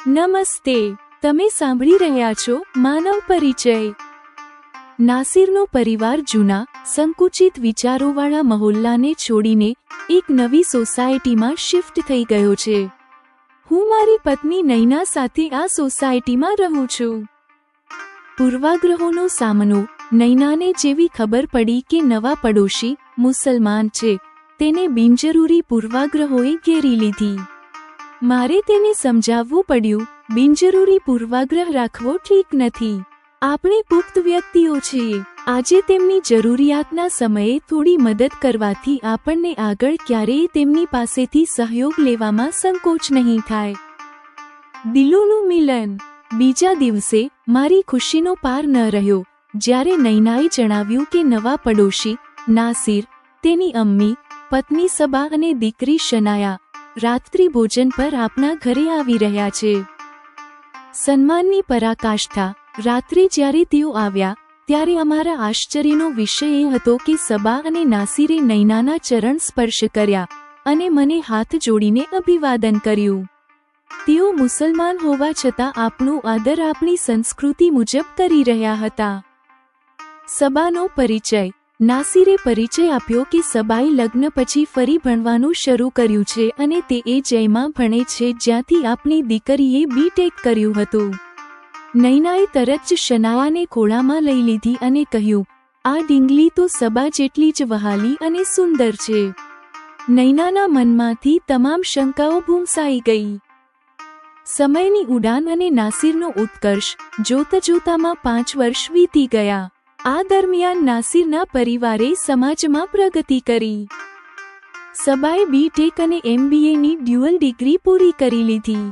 નમસ્તે, તમે સાંભળી રહ્યા છો માનવ પરિચય। નાસિરનો પરિવાર જૂના સંકુચિત વિચારોવાળા મહોલ્લાને છોડીને એક નવી સોસાયટીમાં શિફ્ટ થઈ ગયો છે। હું મારી પત્ની નૈના સાથે આ સોસાયટીમાં રહું છું। પૂર્વાગ્રહોનો સામનો। નૈનાને જેવી ખબર પડી કે નવા પડોશી મુસલમાન છે, તેને બિનજરૂરી પૂર્વાગ્રહોએ ઘેરી લીધી। મારે તેને સમજાવવું પડ્યું, બિનજરૂરી પૂર્વાગ્રહ રાખવો ઠીક નથી। આપણે પુખ્ત વ્યક્તિઓ છીએ, આજે તેમની જરૂરિયાતના સમયે થોડી મદદ કરવાથી આપણને આગળ ક્યારેય તેમની પાસેથી સહયોગ લેવામાં સંકોચ નહીં થાય। દિલોનું મિલન। બીજા દિવસે મારી ખુશીનો પાર ન રહ્યો જ્યારે નૈનાએ જણાવ્યું કે નવા પડોશી નાસિર, તેની અમ્મી, પત્ની સબા અને દીકરી શનાયા રાત્રિ ભોજન પર આપણા ઘરે આવી રહ્યા છે। સન્માનની પરાકાષ્ઠા। રાત્રે જ્યારે તેઓ આવ્યા ત્યારે અમારા આશ્ચર્યનો વિષય એ હતો કે સબા અને નાસિરે નૈનાના ચરણ સ્પર્શ કર્યા અને મને હાથ જોડીને અભિવાદન કર્યું। તેઓ મુસલમાન હોવા છતાં આપણો આદર આપણી સંસ્કૃતિ મુજબ કરી રહ્યા હતા। સબાનો પરિચય। નાસિરે પરિચય આપ્યો કે સબાએ લગ્ન પછી ફરી ભણવાનું શરૂ કર્યું છે અને તે એ જયમાં ભણે છે જ્યાંથી આપણી દીકરીએ બીટેક કર્યું હતું। નૈનાએ તરત જ શનાયાને ખોળામાં લઈ લીધી અને કહ્યું, આ ડીંગલી તો સબા જેટલી જ વહાલી અને સુંદર છે। નૈનાના મનમાંથી તમામ શંકાઓ ભૂંસાઈ ગઈ। સમયની ઉડાન અને નાસિરનો ઉત્કર્ષ જોતા જોતામાં 5 વર્ષ વીતી ગયા। આ દરમિયાન નાસિરના પરિવારે સમાજમાં પ્રગતિ કરી। સબાએ બીટેક અને MBAની ડ્યુઅલ ડિગ્રી પૂરી કરી લીધી।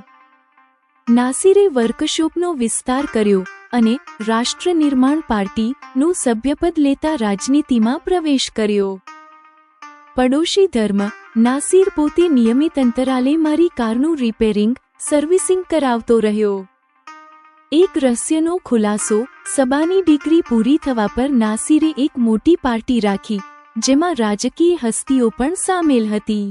નાસિરે વર્કશોપનો વિસ્તાર કર્યો અને રાષ્ટ્ર નિર્માણ પાર્ટીનું સભ્યપદ લેતા રાજનીતિમાં પ્રવેશ કર્યો। પડોશી ધર્મ। નાસિર પોતે નિયમિત અંતરાલે મારી કારનું રિપેરિંગ, સર્વિસિંગ કરાવતો રહ્યો। એક રહસ્યનો ખુલાસો। સબાની ડિગ્રી પૂરી થવા પર નાસિરે એક મોટી પાર્ટી રાખી જેમાં રાજકીય હસ્તીઓ પણ સામેલ હતી।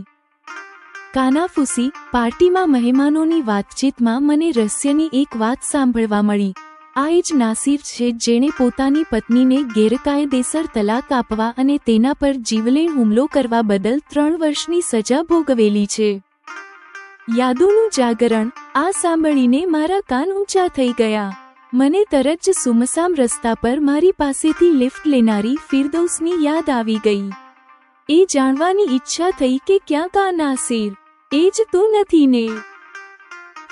કાનાફૂસી। પાર્ટીમાં મહેમાનોની વાતચીતમાં મને રહસ્યની એક વાત સાંભળવા મળી। આ એ જ નાસિર છે જેણે પોતાની પત્નીને ગેરકાયદેસર તલાક આપવા અને તેના પર જીવલેણ હુમલો કરવા બદલ 3 વર્ષની સજા ભોગવેલી છે। યાદોનું જાગરણ। આ સાંભળીને મારા કાન ઊંચા થઈ ગયા। મને તરત જ સુમસામ રસ્તા પર મારી પાસેથી લિફ્ટ લેનારી ફિરદૌસની યાદ આવી ગઈ। એ જાણવાની ઈચ્છા થઈ કે ક્યાં કા નાસિર, એ જ તો નથી ને?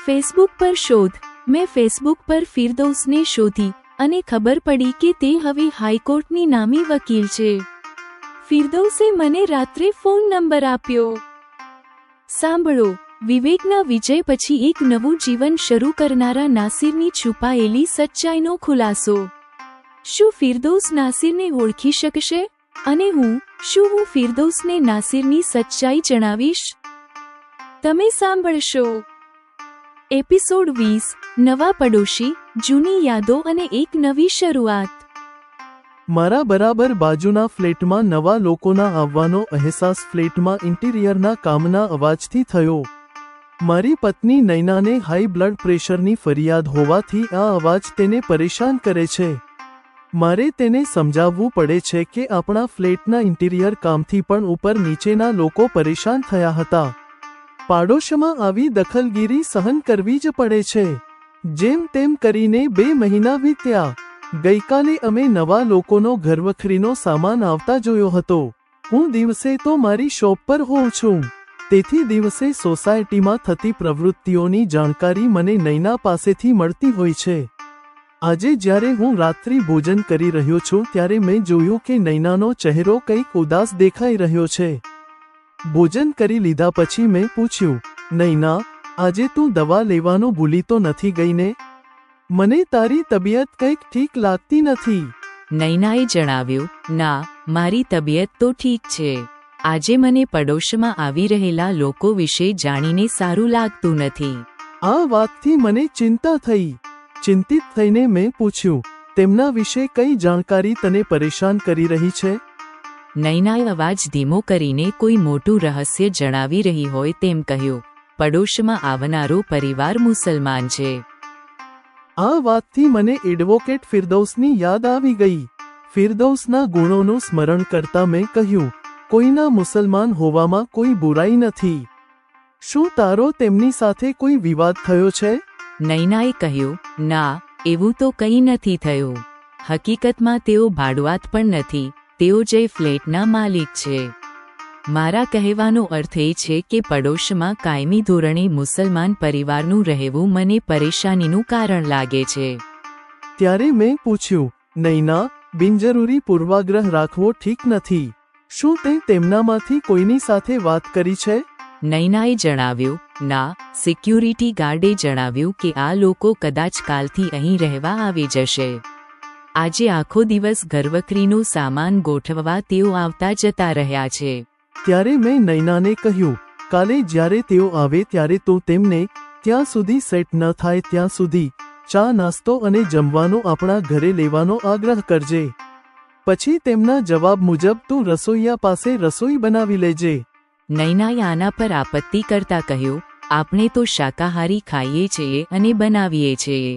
ફેસબુક પર શોધ। મેં ફેસબુક પર ફિરદૌસને શોધી અને ખબર પડી કે તે હવે હાઈકોર્ટની નામી વકીલ છે। ફિરદૌસે મને રાત્રે ફોન નંબર આપ્યો। સાંભળો, વિવેકના વિજય પછી એક નવું જીવન શરૂ કરનારા નાસિરની છુપાયેલી સચ્ચાઈનો ખુલાસો। શું ફિરદૌસ નાસિરને ઓળખી શકશે? અને શું હું ફિરદૌસને નાસિરની સચ્ચાઈ જણાવીશ? તમે સાંભળશો। એપિસોડ 20। નવા પડોશી, જૂની યાદો અને એક નવી શરૂઆત। મારા બરાબર બાજુના ફ્લેટમાં નવા લોકોના આવવાનો અહેસાસ ફ્લેટમાં ઇન્ટિરિયરના કામના અવાજથી થયો। મારી પત્ની નૈનાને હાઈ બ્લડ પ્રેશરની ફરિયાદ હોવાથી આ અવાજ તેને પરેશાન કરે છે। મારે તેને સમજાવવું પડે છે કે આપણા ફ્લેટના ઇન્ટિરિયર કામથી પણ ઉપર નીચેના લોકો પરેશાન થયા હતા। પાડોશમાં આવી દખલગીરી સહન કરવી જ પડે છે। જેમ તેમ કરીને 2 મહિના વીત્યા। ગઈકાલે અમે નવા લોકોનો ઘરવખરીનો સામાન આવતા જોયો હતો। હું દિવસે તો મારી શોપ પર હોઉં છું, તેથી દિવસે સોસાયટીમાં થતી પ્રવૃત્તિઓની જાણકારી મને નૈના પાસેથી મળતી હોય છે। આજે જ્યારે હું રાત્રિ ભોજન કરી રહ્યો છું ત્યારે મેં જોયું કે નૈનાનો ચહેરો કંઈક ઉદાસ દેખાઈ રહ્યો છે। ભોજન કરી લીધા પછી મેં પૂછ્યું, નૈના, આજે તું દવા લેવાનું ભૂલી તો નથી ગઈ ને? મને તારી તબિયત કંઈક ઠીક લાગતી નથી। નૈનાએ જણાવ્યું, ના, મારી તબિયત તો ઠીક છે। આજે મને પડોશમાં આવી રહેલા લોકો વિશે જાણીને સારું લાગતું નથી। આ વાતથી મને ચિંતા થઈ। ચિંતિત થઈને મેં પૂછ્યું, તેમના વિશે કઈ જાણકારી તને પરેશાન કરી રહી છે? નૈનાએ અવાજ ધીમો કરીને કોઈ મોટું રહસ્ય જણાવી રહી હોય તેમ કહ્યું, પડોશમાં આવનારો પરિવાર મુસલમાન છે. આ વાતથી મને એડવોકેટ ફિરદૌસની યાદ આવી ગઈ. ફિરદૌસના ગુણોનું સ્મરણ કરતા મેં કહ્યું, કોઈના મુસલમાન હોવામાં કોઈ બુરાઈ નથી. શું તારો તેમની સાથે કોઈ વિવાદ થયો છે? નૈનાએ કહ્યું, ના, એવું તો કંઈ નથી થયું. હકીકતમાં તેઓ ભાડુઆત પણ નથી, તેઓ જે ફ્લેટના માલિક છે. મારા કહેવાનો અર્થ એ છે કે પડોશમાં કાયમી ધોરણે મુસલમાન પરિવારનું રહેવું મને પરેશાનીનું કારણ લાગે છે. ત્યારે મેં પૂછ્યું, નૈના, બિનજરૂરી પૂર્વાગ્રહ રાખવો ઠીક નથી. શું તે તેમનામાંથી કોઈની સાથે વાત કરી છે? નૈનાએ જણાવ્યું, ના, સિક્યુરિટી ગાર્ડે જણાવ્યું કે આ લોકો કદાચ કાલથી અહીં રહેવા આવી જશે. આજે આખો દિવસ ઘરવકરીનો સામાન ગોઠવવા તેઓ આવતા જતા રહ્યા છે. ત્યારે મેં નૈનાને કહ્યું, કાલે જ્યારે તેઓ આવે ત્યારે તો તેમને ત્યાં સુધી સેટ ન થાય ત્યાં સુધી ચા નાસ્તો અને જમવાનું આપણા ઘરે લેવાનો આગ્રહ કરજે. પછી તેમના જવાબ મુજબ તું રસોઈયા પાસે રસોઈ બનાવી લેજે. નૈનાએ આના પર આપત્તિ કરતા કહ્યું, આપણે તો શાકાહારી ખાઈએ છીએ અને બનાવીએ છીએ.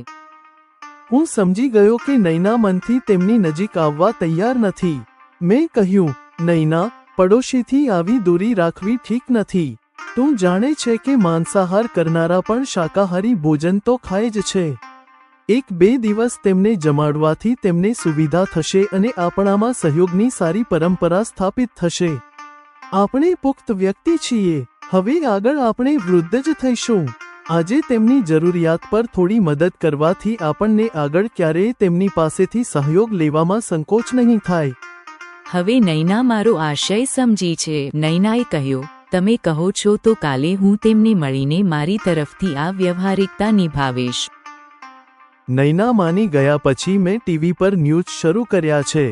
હું સમજી ગયો કે નૈના મનથી તેમની નજીક આવવા તૈયાર નથી. મેં કહ્યું, નૈના, પડોશીથી આવી દૂરી રાખવી ઠીક નથી. તું જાણે છે કે માંસાહાર કરનારા પણ શાકાહારી ભોજન તો ખાય જ છે. 1-2 દિવસ તેમને જમાડવાથી તેમને સુવિધા થશે અને આપણામાં સહયોગની સારી પરંપરા સ્થાપિત થશે. આપણે પુખ્ત વ્યક્તિ છીએ, હવે આગળ આપણે વૃદ્ધ જ થઈશું. આજે તેમની જરૂરિયાત પર થોડી મદદ કરવાથી આપણને આગળ ક્યારેય તેમની પાસેથી સહયોગ લેવામાં સંકોચ નહીં થાય. હવે નૈના મારો આશય સમજી છે. નૈનાએ કહ્યું, તમે કહો છો તો કાલે હું તેમને મળીને મારી તરફથી આ વ્યવહારિકતા નિભાવીશ. નૈના માની ગયા પછી મેં ટીવી પર ન્યૂઝ શરૂ કર્યા છે.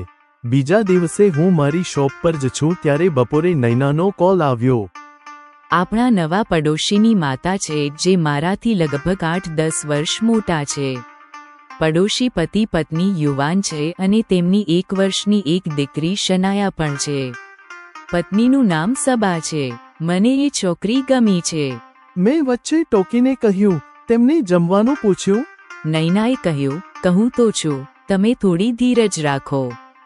બીજા દિવસે હું મારી શોપ પર જ છું ત્યારે બપોરે નૈનાનો કોલ આવ્યો. આપણા નવા પડોશીની માતા છે જે મારાથી લગભગ 8-10 વર્ષ મોટા છે. પડોશી પતિ પત્ની યુવાન છે અને તેમની 1 વર્ષની એક દીકરી શનાયા પણ છે. પત્નીનું નામ સબા છે. મને એ છોકરી ગમી છે. મેં વચ્ચે ટોકીને કહ્યું, તેમને જમવાનું પૂછ્યું? નૈનાએ કહ્યું, કહું તો છું, તમે થોડી ધીરજ રાખો.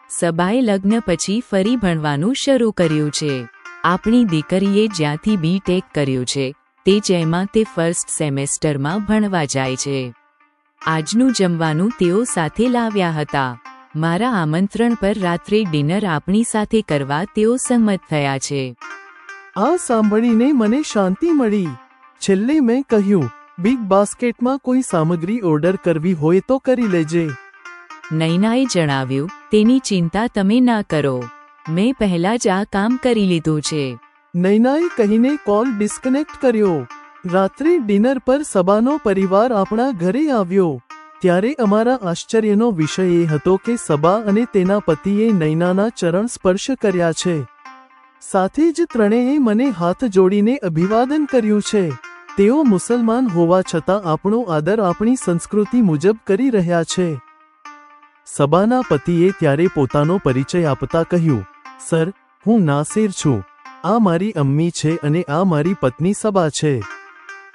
સબાએ લગ્ન પછી ફરી ભણવાનું શરૂ કર્યું છે. આપણી દીકરીએ જ્યાંથી BTech કર્યું છે તે જેમાં તે ફર્સ્ટ સેમેસ્ટરમાં ભણવા જાય છે. આજનું જમવાનું તેઓ સાથે લાવ્યા હતા. મારા આમંત્રણ પર રાત્રે ડિનર આપણી સાથે કરવા તેઓ સંમત થયા છે. આ સાંભળીને મને શાંતિ મળી. છેલ્લે મેં કહ્યું, બિગ બાસ્કેટમાં કોઈ સામગ્રી ઓર્ડર કરવી હોય તો કરી લેજે. નૈનાએ જણાવ્યું, તેની ચિંતા તમે ના કરો, મેં પહેલા જ આ કામ કરી લીધું છે. નૈનાએ કહીને કોલ ડિસ્કનેક્ટ કર્યો. રાત્રે ડિનર પર સબાનો પરિવાર આપણા ઘરે આવ્યો. ત્યારે અમારા આશ્ચર્યનો વિષય એ હતો કે સબા અને તેના પતિએ નૈનાના ચરણ સ્પર્શ કર્યા છે. સાથે જ ત્રણેય મને હાથ જોડીને અભિવાદન કર્યું છે. તેઓ મુસલમાન હોવા છતાં આપણો આદર આપણી સંસ્કૃતિ મુજબ કરી રહ્યા છે. સબાના પતિએ ત્યારે પોતાનો પરિચય આપતા કહ્યું, સર, હું નાસિર છું. આ મારી અમ્મી છે અને આ મારી પત્ની સબા છે.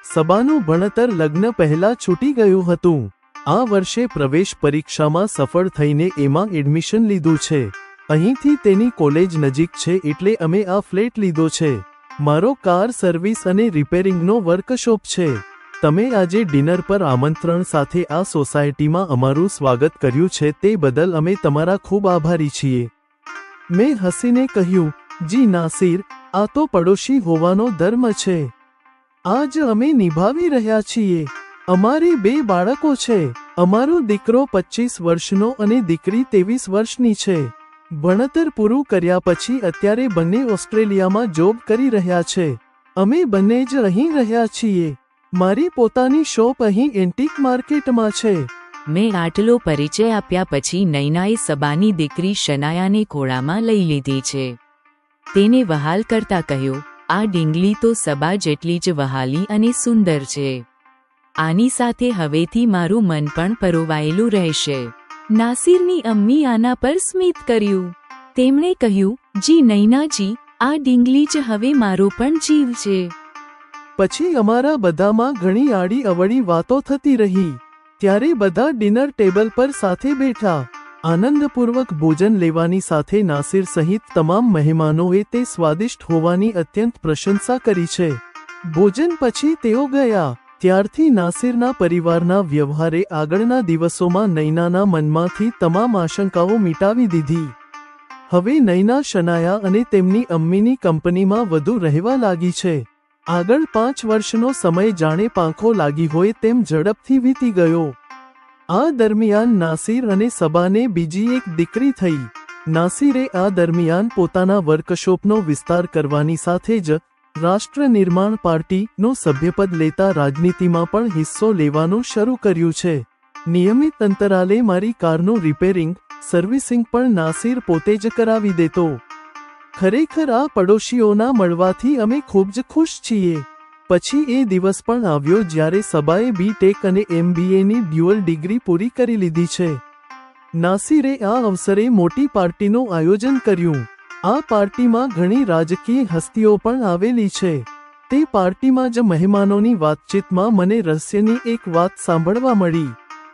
સબાનું ભણતર લગ્ન પહેલા છૂટી ગયું હતું. આ વર્ષે પ્રવેશ પરીક્ષામાં સફળ થઈને એમાં એડમિશન લીધું છે. અહીંથી તેની કોલેજ નજીક છે એટલે અમે આ ફ્લેટ લીધો છે. મારો કાર સર્વિસ અને રિપેરિંગનો વર્કશોપ છે. તમે આજે ડિનર પર આમંત્રણ સાથે આ સોસાયટીમાં અમારું સ્વાગત કર્યું છે તે બદલ અમે તમારા ખૂબ આભારી છીએ. મેં હસીને કહ્યું, જી નાસિર, આ તો પડોશી હોવાનો ધર્મ છે. આજ અમે નિભાવી રહ્યા છીએ. અમારે 2 બાળકો છે. અમારો દીકરો 25 વર્ષનો અને દીકરી 23 વર્ષની છે. ભણતર પૂરું કર્યા પછી અત્યારે બંને ઓસ્ટ્રેલિયામાં જોબ કરી રહ્યા છે. અમે બંને જ અહીં રહ્યા છીએ. મારી પોતાની શોપ અહીં એન્ટિક માર્કેટમાં છે. મેં આટલો પરિચય આપ્યા પછી નૈનાએ સબાની દીકરી શનાયાને ખોળામાં લઈ લીધી છે. તેને વહાલ કરતા કહ્યું, આ ડીંગલી તો સબા જેટલી જ વહાલી અને સુંદર છે. આની સાથે હવેથી મારું મન પણ પરોવાયેલું રહેશે. નાસિરની અમ્મી આના પર સ્મિત કર્યું. તેમણે કહ્યું, જી નૈનાજી, આ ડીંગલી જ હવે મારો પણ જીવ છે. પછી અમારા બધામાં ઘણી આડી અવળી વાતો થતી રહી. ત્યારે બધા ડિનર ટેબલ પર સાથે બેઠા. આનંદપૂર્વક ભોજન લેવાની સાથે નાસિર સહિત તમામ મહેમાનોએ તે સ્વાદિષ્ટ હોવાની અત્યંત પ્રશંસા કરી છે. ભોજન પછી તેઓ ગયા. ત્યારથી નાસિરના પરિવારના વ્યવહારે આગળના દિવસોમાં નૈનાના મનમાંથી તમામ આશંકાઓ મિટાવી દીધી. હવે નૈના શનાયા અને તેમની અમ્મીની કંપનીમાં વધુ રહેવા લાગી છે. આગળ 5 વર્ષનો સમય જાણે પાંખો લાગી હોય તેમ ઝડપથી વીતી ગયો. આ દરમિયાન નાસિર અને સબાને બીજી એક દીકરી થઈ. નાસિરે આ દરમિયાન પોતાના વર્કશોપનો વિસ્તાર કરવાની સાથે જ રાષ્ટ્ર નિર્માણ પાર્ટીનો સભ્યપદ લેતા રાજનીતિમાં પણ હિસ્સો લેવાનું શરૂ કર્યું છે. નિયમિત અંતરાલે મારી કારનું રિપેરિંગ, સર્વિસિંગ પણ નાસિર પોતે જ કરાવી દેતો. ખરેખર આ પડોશીઓના મળવાથી અમે ખૂબ જ ખુશ છીએ. પછી એ દિવસ પણ આવ્યો જ્યારે સબાએ BTech અને MBAની ડ્યુઅલ ડિગ્રી પૂરી કરી લીધી છે. નાસિરે આ અવસરે મોટી પાર્ટીનું આયોજન કર્યું. આ પાર્ટીમાં ઘણી રાજકીય હસ્તીઓ પણ આવેલી છે. તે પાર્ટીમાં જ મહેમાનોની વાતચીતમાં મને રહસ્યની એક વાત સાંભળવા મળી.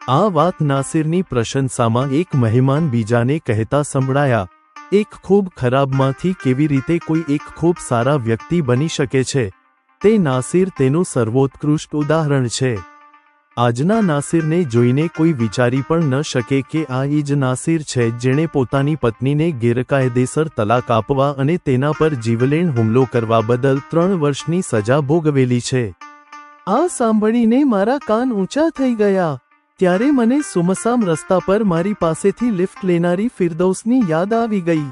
આ વાત નાસિરની પ્રશંસામાં એક મહેમાન બીજાને કહેતા સંભળાયા. એક ખૂબ ખરાબમાંથી કેવી રીતે કોઈ એક ખૂબ સારા વ્યક્તિ બની શકે છે, તે નાસિર તેનું સર્વોત્કૃષ્ટ ઉદાહરણ છે. આજના નાસિરને જોઈને કોઈ વિચારી પણ ન શકે કે આ એ જ નાસિર છે જેણે પોતાની પત્નીને ગેરકાયદેસર તલાક આપવા અને તેના પર જીવલેણ હુમલો કરવા બદલ 3 વર્ષની સજા ભોગવેલી છે. આ સાંભળીને મારા કાન ઊંચા થઈ ગયા. ત્યારે મને સુમસામ રસ્તા પર મારી પાસેથી લિફ્ટ લેનારી ફિરદૌસની યાદ આવી ગઈ.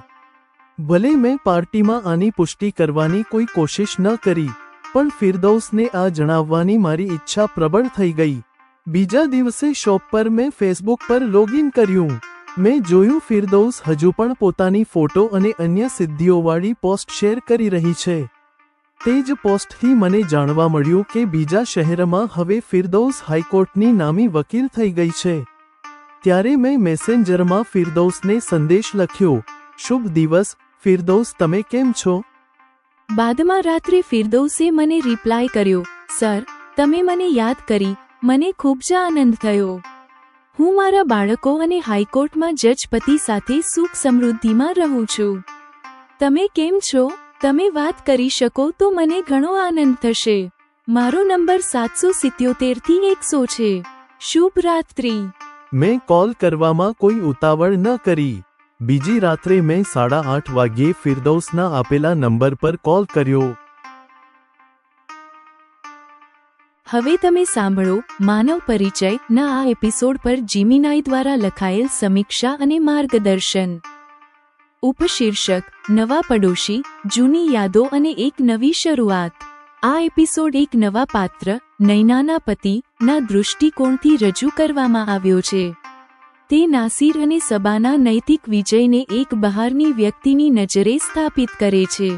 ભલે મેં પાર્ટીમાં આની પુષ્ટિ કરવાની કોઈ કોશિશ ન કરી, પણ ફિરદૌસને આ જણાવવાની મારી ઈચ્છા પ્રબળ થઈ ગઈ. બીજા દિવસે શોપ પર મેં ફેસબુક પર લોગિન કર્યું. મેં જોયું ફિરદૌસ હજુ પણ પોતાની ફોટો અને અન્ય સિદ્ધિઓવાળી પોસ્ટ શેર કરી રહી છે. તે જ પોસ્ટથી મને જાણવા મળ્યું કે બીજા શહેરમાં હવે ફિરદૌસ હાઈકોર્ટની નામી વકીલ થઈ ગઈ છે. ત્યારે મેં મેસેન્જરમાં ફિરદૌસને સંદેશ લખ્યો, શુભ દિવસ ફિરદૌસ, તમે કેમ છો? બાદમાં રાત્રે ફિરદૌસે મને રિપ્લાય કર્યો, સર, તમે મને યાદ કરી, મને ખૂબ જ આનંદ થયો. હું મારા બાળકો અને હાઈકોર્ટમાં જજ પતિ સાથે સુખ સમૃદ્ધિમાં રહું છું. તમે કેમ છો? તમે વાત કરી શકો તો મને ઘણો આનંદ થશે. મારો નંબર 777 થી 100 છે. શુભ રાત્રિ. મેં કોલ કરવામાં કોઈ ઉતાવળ ન કરી. બીજી રાત્રે મેં 8:30 વાગ્યે ફિરદૌસના આપેલા નંબર પર કોલ કર્યો. હવે તમે સાંભળો માનવ પરિચય ના આ એપિસોડ પર જીમિનાઈ દ્વારા લખાયેલ સમીક્ષા અને માર્ગદર્શન. ઉપશીર્ષક: નવા પડોશી, જૂની યાદો અને એક નવી શરૂઆત. આ એપિસોડ એક નવા પાત્ર, નૈનાના પતિ, ના દૃષ્ટિકોણથી રજૂ કરવામાં આવ્યો છે. તે નાસિર અને સબાના નૈતિક વિજયને એક બહારની વ્યક્તિની નજરે સ્થાપિત કરે છે.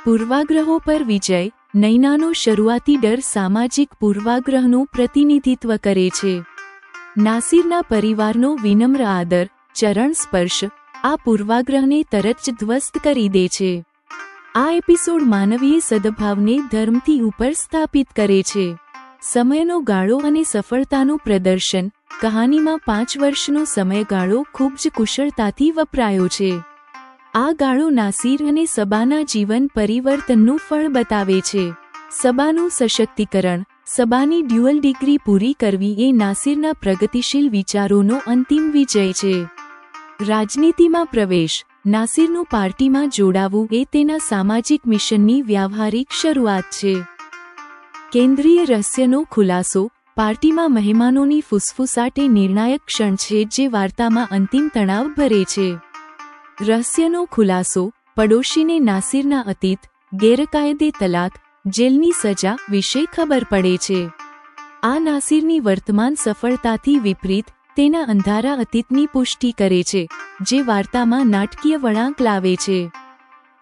પૂર્વાગ્રહો પર વિજય. નૈનાનો શરૂઆતી ડર સામાજિક પૂર્વાગ્રહનું પ્રતિનિધિત્વ કરે છે. નાસિરના પરિવારનો વિનમ્ર આદર, ચરણ સ્પર્શ આ પૂર્વાગ્રહને તરત જ ધ્વસ્ત કરી દે છે. આ એપિસોડ માનવીય સદભાવને ધર્મથી ઉપર સ્થાપિત કરે છે. સમયનો ગાળો અને સફળતાનું પ્રદર્શન. કહાનીમાં 5 વર્ષનો સમયગાળો ખૂબ જ કુશળતાથી વપરાયો છે. આ ગાળો નાસિર અને સબાના જીવન પરિવર્તનનું ફળ બતાવે છે. સબાનું સશક્તિકરણ. સબાની ડ્યુઅલ ડિગ્રી પૂરી કરવી એ નાસિરના પ્રગતિશીલ વિચારોનો અંતિમ વિજય છે. રાજનીતિમાં પ્રવેશ. નાસિરનું પાર્ટીમાં જોડાવું એ તેના સામાજિક મિશનની વ્યાવહારિક શરૂઆત છે. કેન્દ્રીય રહસ્યનો ખુલાસો. પાર્ટીમાં મહેમાનોની ફુસફુસાટ એ નિર્ણાયક ક્ષણ છે જે વાર્તામાં અંતિમ તણાવ ભરે છે. રહસ્યનો ખુલાસો. પડોશીને નાસિરના અતીત, ગેરકાયદે તલાક, જેલની સજા વિશે ખબર પડે છે. આ નાસિરની વર્તમાન સફળતાથી વિપરીત તેના અંધારા અતીતની પુષ્ટિ કરે છે, જે વાર્તામાં નાટકીય વળાંક લાવે છે.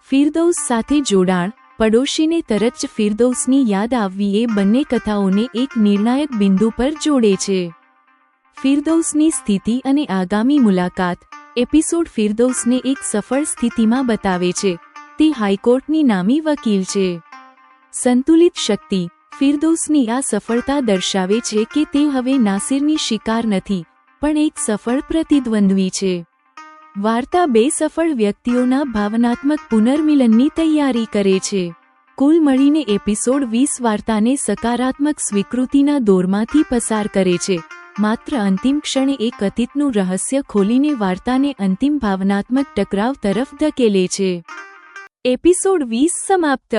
ફિરદૌસ સાથે જોડાણ. પડોશીને તરત જ ફિરદૌસની યાદ આવવી એ બંને કથાઓને એક નિર્ણાયક બિંદુ પર જોડે છે. ફિરદૌસની સ્થિતિ અને આગામી મુલાકાત. એપિસોડ ફિરદૌસને એક સફળ સ્થિતિમાં બતાવે છે. તે હાઈકોર્ટની નામી વકીલ છે. સંતુલિત શક્તિ. ફિરદૌસની આ સફળતા દર્શાવે છે કે તે હવે નાસિરની શિકાર નથી, પણ એક સફળ પ્રતિદ્વંદ્વી છે. વાર્તા બે સફળ વ્યક્તિઓના ભાવનાત્મક પુનર્મિલનની તૈયારી કરે છે. કુલ મળીને એપિસોડ 20 વાર્તાને સકારાત્મક સ્વીકૃતિના દોરમાંથી પસાર કરે છે. માત્ર અંતિમ ક્ષણે એક અતીતનું રહસ્ય ખોલીને વાર્તાને અંતિમ ભાવનાત્મક ટકરાવ તરફ ધકેલે છે. એપિસોડ 20 સમાપ્ત.